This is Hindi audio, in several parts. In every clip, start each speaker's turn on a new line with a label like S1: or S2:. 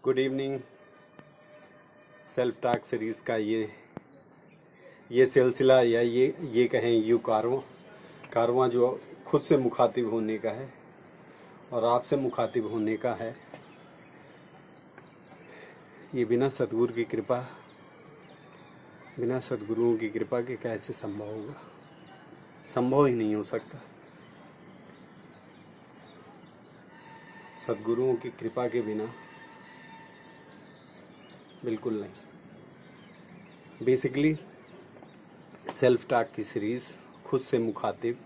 S1: Good evening. Self talk series का ये सिलसिला या ये कहें यू कारवां जो खुद से मुखातिब होने का है और आपसे मुखातिब होने का है। ये बिना सद्गुरुओं की कृपा के कैसे संभव होगा? संभव ही नहीं हो सकता। सद्गुरुओं की कृपा के बिना बिल्कुल नहीं। बेसिकली सेल्फ टॉक की सीरीज़ खुद से मुखातिब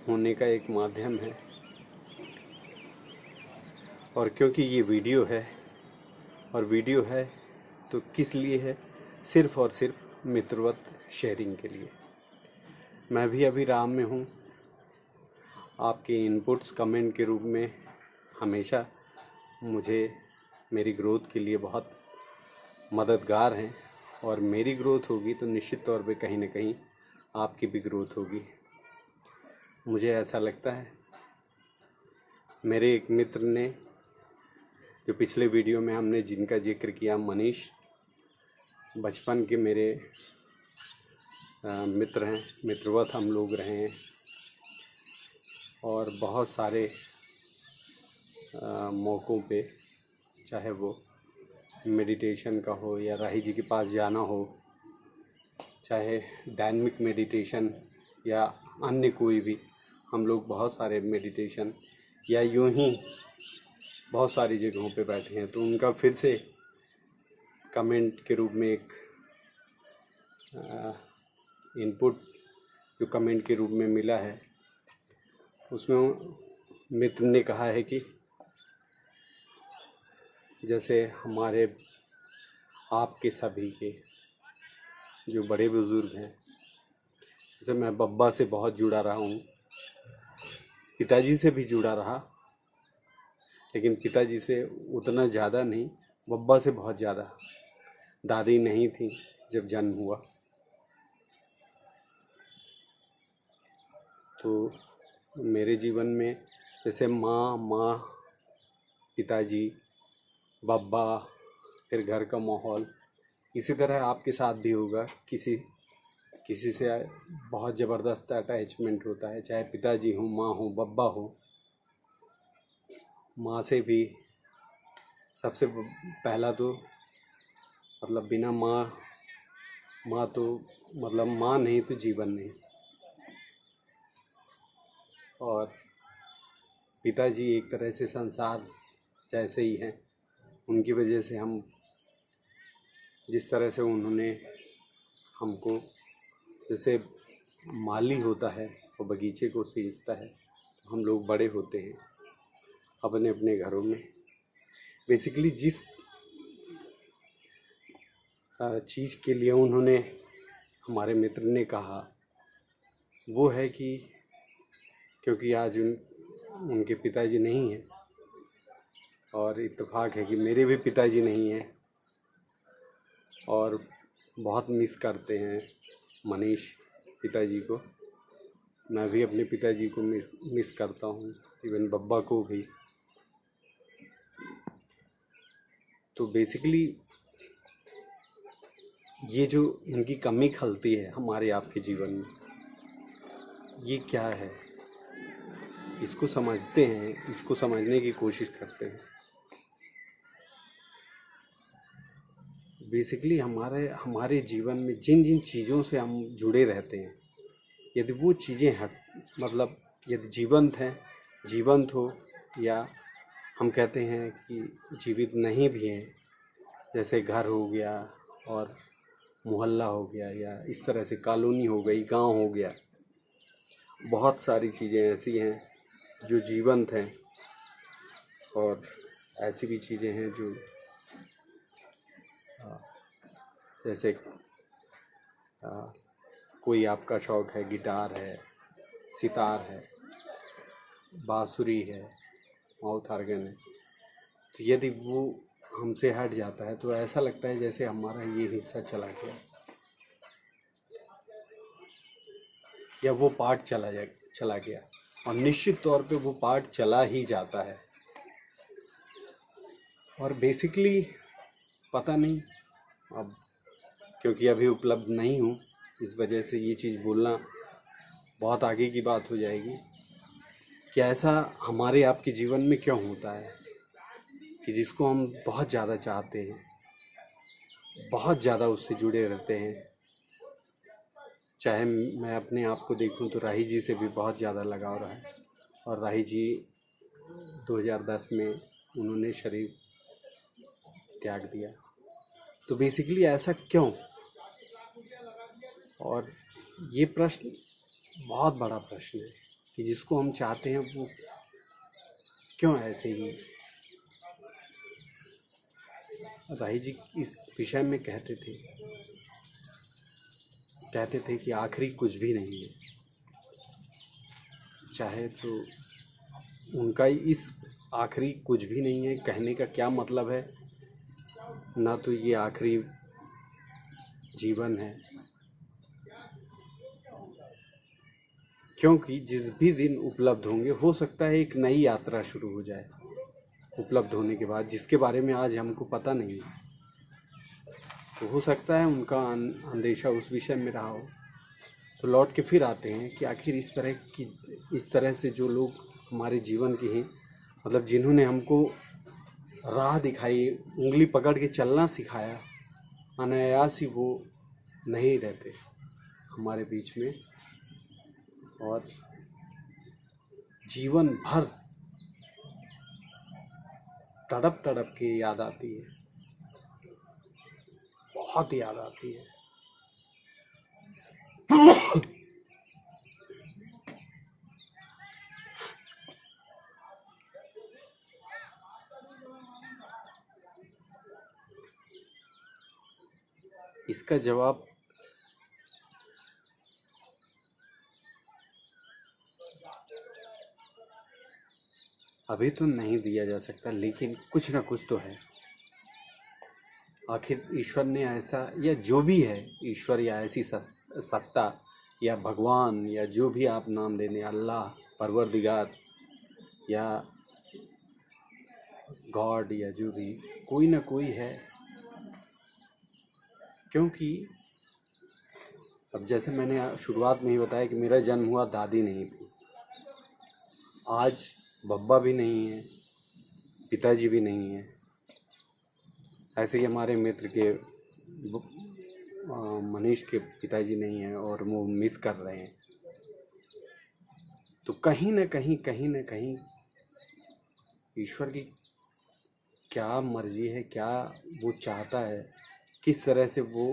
S1: होने का एक माध्यम है, और क्योंकि ये वीडियो है तो किस लिए है? सिर्फ़ और सिर्फ मित्रवत शेयरिंग के लिए। मैं भी अभी राम में हूँ। आपके इनपुट्स कमेंट के रूप में हमेशा मुझे मेरी ग्रोथ के लिए बहुत मददगार हैं, और मेरी ग्रोथ होगी तो निश्चित तौर पे कहीं ना कहीं आपकी भी ग्रोथ होगी, मुझे ऐसा लगता है। मेरे एक मित्र ने, जो पिछले वीडियो में हमने जिनका जिक्र किया, मनीष, बचपन के मेरे मित्र हैं, मित्रवत हम लोग रहे हैं, और बहुत सारे मौक़ों पे, चाहे वो मेडिटेशन का हो या राही जी के पास जाना हो, चाहे डायनामिक मेडिटेशन या अन्य कोई भी, हम लोग बहुत सारे मेडिटेशन या यूं ही बहुत सारी जगहों पे बैठे हैं। तो उनका फिर से कमेंट के रूप में एक इनपुट जो कमेंट के रूप में मिला है, उसमें मित्र ने कहा है कि जैसे हमारे आपके सभी के जो बड़े बुज़ुर्ग हैं, जैसे मैं बब्बा से बहुत जुड़ा रहा हूँ, पिताजी से भी जुड़ा रहा, लेकिन पिताजी से उतना ज़्यादा नहीं, बब्बा से बहुत ज़्यादा। दादी नहीं थी जब जन्म हुआ, तो मेरे जीवन में जैसे माँ, पिताजी, बब्बा, फिर घर का माहौल, इसी तरह आपके साथ भी होगा। किसी से बहुत ज़बरदस्त अटैचमेंट होता है, चाहे पिताजी हो, माँ हो, बब्बा हो। माँ से भी सबसे पहला तो मतलब बिना माँ तो मतलब माँ नहीं तो जीवन नहीं। और पिताजी एक तरह से संसार जैसे ही हैं। उनकी वजह से हम, जिस तरह से उन्होंने हमको, जैसे माली होता है वो बगीचे को सींचता है, तो हम लोग बड़े होते हैं अपने अपने घरों में। बेसिकली जिस चीज़ के लिए उन्होंने, हमारे मित्र ने कहा, वो है कि क्योंकि आज उनके पिताजी नहीं हैं, और इत्तेफाक है कि मेरे भी पिताजी नहीं हैं, और बहुत मिस करते हैं मनीष पिताजी को। मैं भी अपने पिताजी को मिस करता हूँ, इवन बब्बा को भी। तो बेसिकली ये जो इनकी कमी खलती है हमारे आपके जीवन में, ये क्या है? इसको समझते हैं, इसको समझने की कोशिश करते हैं। बेसिकली हमारे जीवन में जिन जिन चीज़ों से हम जुड़े रहते हैं, यदि वो चीज़ें मतलब यदि जीवंत हो, या हम कहते हैं कि जीवित नहीं भी हैं, जैसे घर हो गया और मोहल्ला हो गया, या इस तरह से कॉलोनी हो गई, गांव हो गया, बहुत सारी चीज़ें ऐसी हैं जो जीवंत हैं, और ऐसी भी चीज़ें हैं जो जैसे कोई आपका शौक़ है, गिटार है, सितार है, बांसुरी है, माउथ ऑर्गन है, तो यदि वो हमसे हट जाता है तो ऐसा लगता है जैसे हमारा ये हिस्सा चला गया, या वो पार्ट चला गया। और निश्चित तौर पे वो पार्ट चला ही जाता है। और बेसिकली पता नहीं, अब क्योंकि अभी उपलब्ध नहीं हूँ, इस वजह से ये चीज़ बोलना बहुत आगे की बात हो जाएगी कि ऐसा हमारे आपके जीवन में क्यों होता है कि जिसको हम बहुत ज़्यादा चाहते हैं, बहुत ज़्यादा उससे जुड़े रहते हैं। चाहे मैं अपने आप को देखूं तो राही जी से भी बहुत ज़्यादा लगाव रहा है, और राही जी 2010 में उन्होंने शरीर त्याग दिया। तो बेसिकली ऐसा क्यों? और ये प्रश्न बहुत बड़ा प्रश्न है कि जिसको हम चाहते हैं वो क्यों ऐसे ही। राही जी इस विषय में कहते थे कि आखिरी कुछ भी नहीं है। चाहे तो उनका इस आखिरी कुछ भी नहीं है कहने का क्या मतलब है, ना तो ये आखिरी जीवन है, क्योंकि जिस भी दिन उपलब्ध होंगे हो सकता है एक नई यात्रा शुरू हो जाए उपलब्ध होने के बाद, जिसके बारे में आज हमको पता नहीं है। तो हो सकता है उनका अंदेशा उस विषय में रहा हो। तो लौट के फिर आते हैं कि आखिर इस तरह से जो लोग हमारे जीवन के हैं, मतलब जिन्होंने हमको राह दिखाई, उंगली पकड़ के चलना सिखाया, अनायास ही वो नहीं रहते हमारे बीच में, और जीवन भर तड़प तड़प के याद आती है, बहुत याद आती है। इसका जवाब अभी तो नहीं दिया जा सकता, लेकिन कुछ ना कुछ तो है। आखिर ईश्वर ने ऐसा, या जो भी है ईश्वर या ऐसी सत्ता या भगवान या जो भी आप नाम देने, अल्लाह, परवरदिगार या गॉड या जो भी, कोई ना कोई है। क्योंकि अब जैसे मैंने शुरुआत में ही बताया कि मेरा जन्म हुआ दादी नहीं थी, आज बब्बा भी नहीं है, पिताजी भी नहीं है, ऐसे ही हमारे मित्र के मनीष के पिताजी नहीं हैं और वो मिस कर रहे हैं। तो कहीं ना कहीं ईश्वर की क्या मर्जी है, क्या वो चाहता है, किस तरह से वो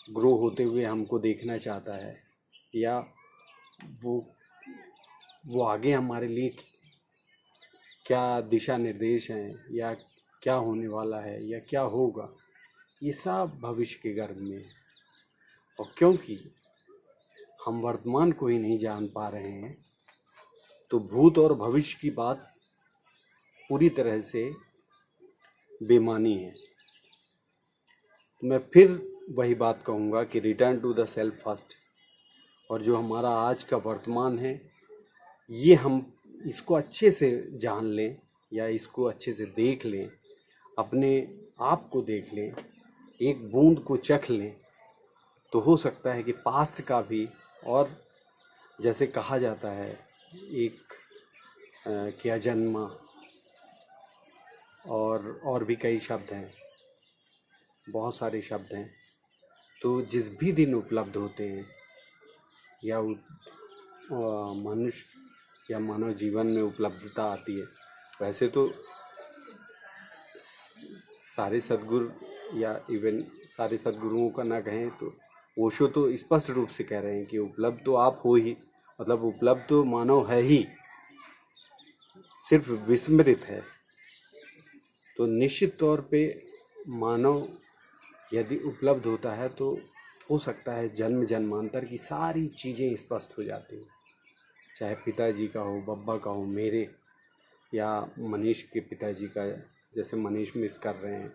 S1: ग्रो होते हुए हमको देखना चाहता है, या वो आगे हमारे लिए क्या दिशा निर्देश हैं, या क्या होने वाला है या क्या होगा, ये सब भविष्य के गर्भ में है। और क्योंकि हम वर्तमान को ही नहीं जान पा रहे हैं, तो भूत और भविष्य की बात पूरी तरह से बेमानी है। मैं फिर वही बात कहूँगा कि return to the self first. और जो हमारा आज का वर्तमान है, ये हम इसको अच्छे से जान लें या इसको अच्छे से देख लें, अपने आप को देख लें, एक बूंद को चख लें, तो हो सकता है कि पास्ट का भी, और जैसे कहा जाता है एक क्या जन्मा, और भी कई शब्द हैं, बहुत सारे शब्द हैं। तो जिस भी दिन उपलब्ध होते हैं या मनुष्य या मानव जीवन में उपलब्धता आती है, वैसे तो सारे सद्गुरु या इवन सारे सद्गुरुओं का ना कहें तो ओशो तो स्पष्ट रूप से कह रहे हैं कि उपलब्ध तो आप हो ही, मतलब उपलब्ध तो मानव है ही, सिर्फ विस्मृत है। तो निश्चित तौर पे मानव यदि उपलब्ध होता है तो हो सकता है जन्म जन्मांतर की सारी चीज़ें स्पष्ट हो जाती हैं, चाहे पिताजी का हो, बब्बा का हो, मेरे या मनीष के पिताजी का। जैसे मनीष मिस कर रहे हैं,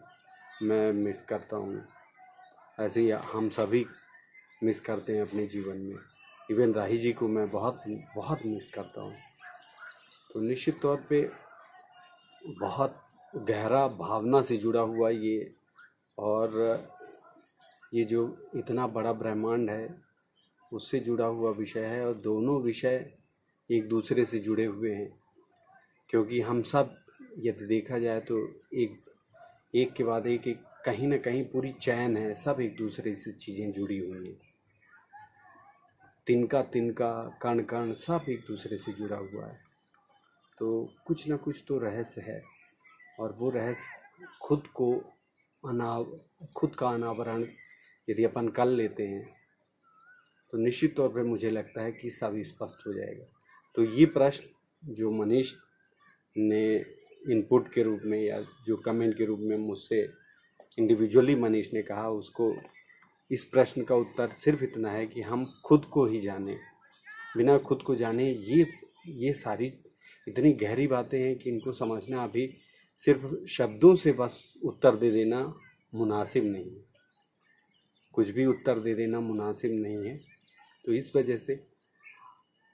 S1: मैं मिस करता हूँ, ऐसे ही हम सभी मिस करते हैं अपने जीवन में। इवन राही जी को मैं बहुत बहुत मिस करता हूँ। तो निश्चित तौर पे बहुत गहरा भावना से जुड़ा हुआ ये, और ये जो इतना बड़ा ब्रह्मांड है उससे जुड़ा हुआ विषय है, और दोनों विषय एक दूसरे से जुड़े हुए हैं, क्योंकि हम सब यदि देखा जाए तो एक के बाद एक कहीं ना कहीं पूरी चैन है, सब एक दूसरे से चीज़ें जुड़ी हुई हैं, तिनका तिनका कण कण सब एक दूसरे से जुड़ा हुआ है। तो कुछ ना कुछ तो रहस्य है, और वो रहस्य खुद का अनावरण यदि अपन कर लेते हैं तो निश्चित तौर पे मुझे लगता है कि सब स्पष्ट हो जाएगा। तो ये प्रश्न जो मनीष ने इनपुट के रूप में या जो कमेंट के रूप में मुझसे इंडिविजुअली मनीष ने कहा, उसको इस प्रश्न का उत्तर सिर्फ इतना है कि हम खुद को ही जानें। बिना खुद को जाने ये सारी इतनी गहरी बातें हैं कि इनको समझना अभी सिर्फ शब्दों से बस उत्तर दे देना मुनासिब नहीं है, कुछ भी उत्तर दे देना मुनासिब नहीं है। तो इस वजह से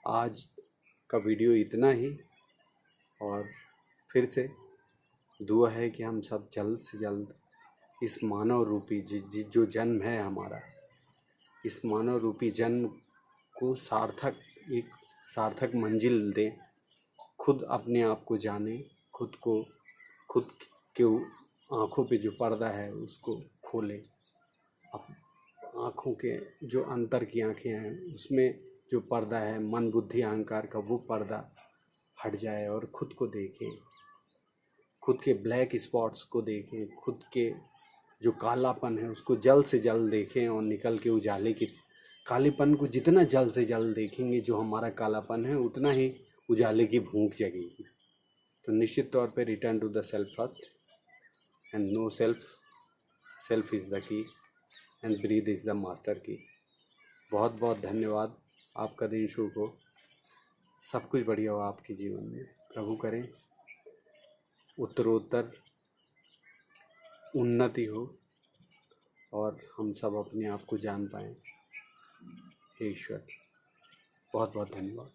S1: आज का वीडियो इतना ही, और फिर से दुआ है कि हम सब जल्द से जल्द इस मानव रूपी जो जन्म है हमारा, इस मानव रूपी जन्म को एक सार्थक मंजिल दें, खुद अपने आप को जाने, खुद के आँखों पे जो पर्दा है उसको खोलें, आँखों के जो अंतर की आँखें हैं उसमें जो पर्दा है मन बुद्धि अहंकार का, वो पर्दा हट जाए और खुद को देखें, खुद के ब्लैक स्पॉट्स को देखें, खुद के जो कालापन है उसको जल्द से जल्द देखें, और निकल के उजाले की कालेपन को जितना जल्द से जल्द देखेंगे जो हमारा कालापन है, उतना ही उजाले की भूख जगेगी। तो निश्चित तौर पे return to the self first and know self is the key and breath is the master key. बहुत बहुत धन्यवाद। आपका दिन शुभ हो, सब कुछ बढ़िया हो आपके जीवन में। प्रभु करें उत्तरोत्तर उन्नति हो और हम सब अपने आप को जान पाएं। हे ईश्वर, बहुत बहुत धन्यवाद।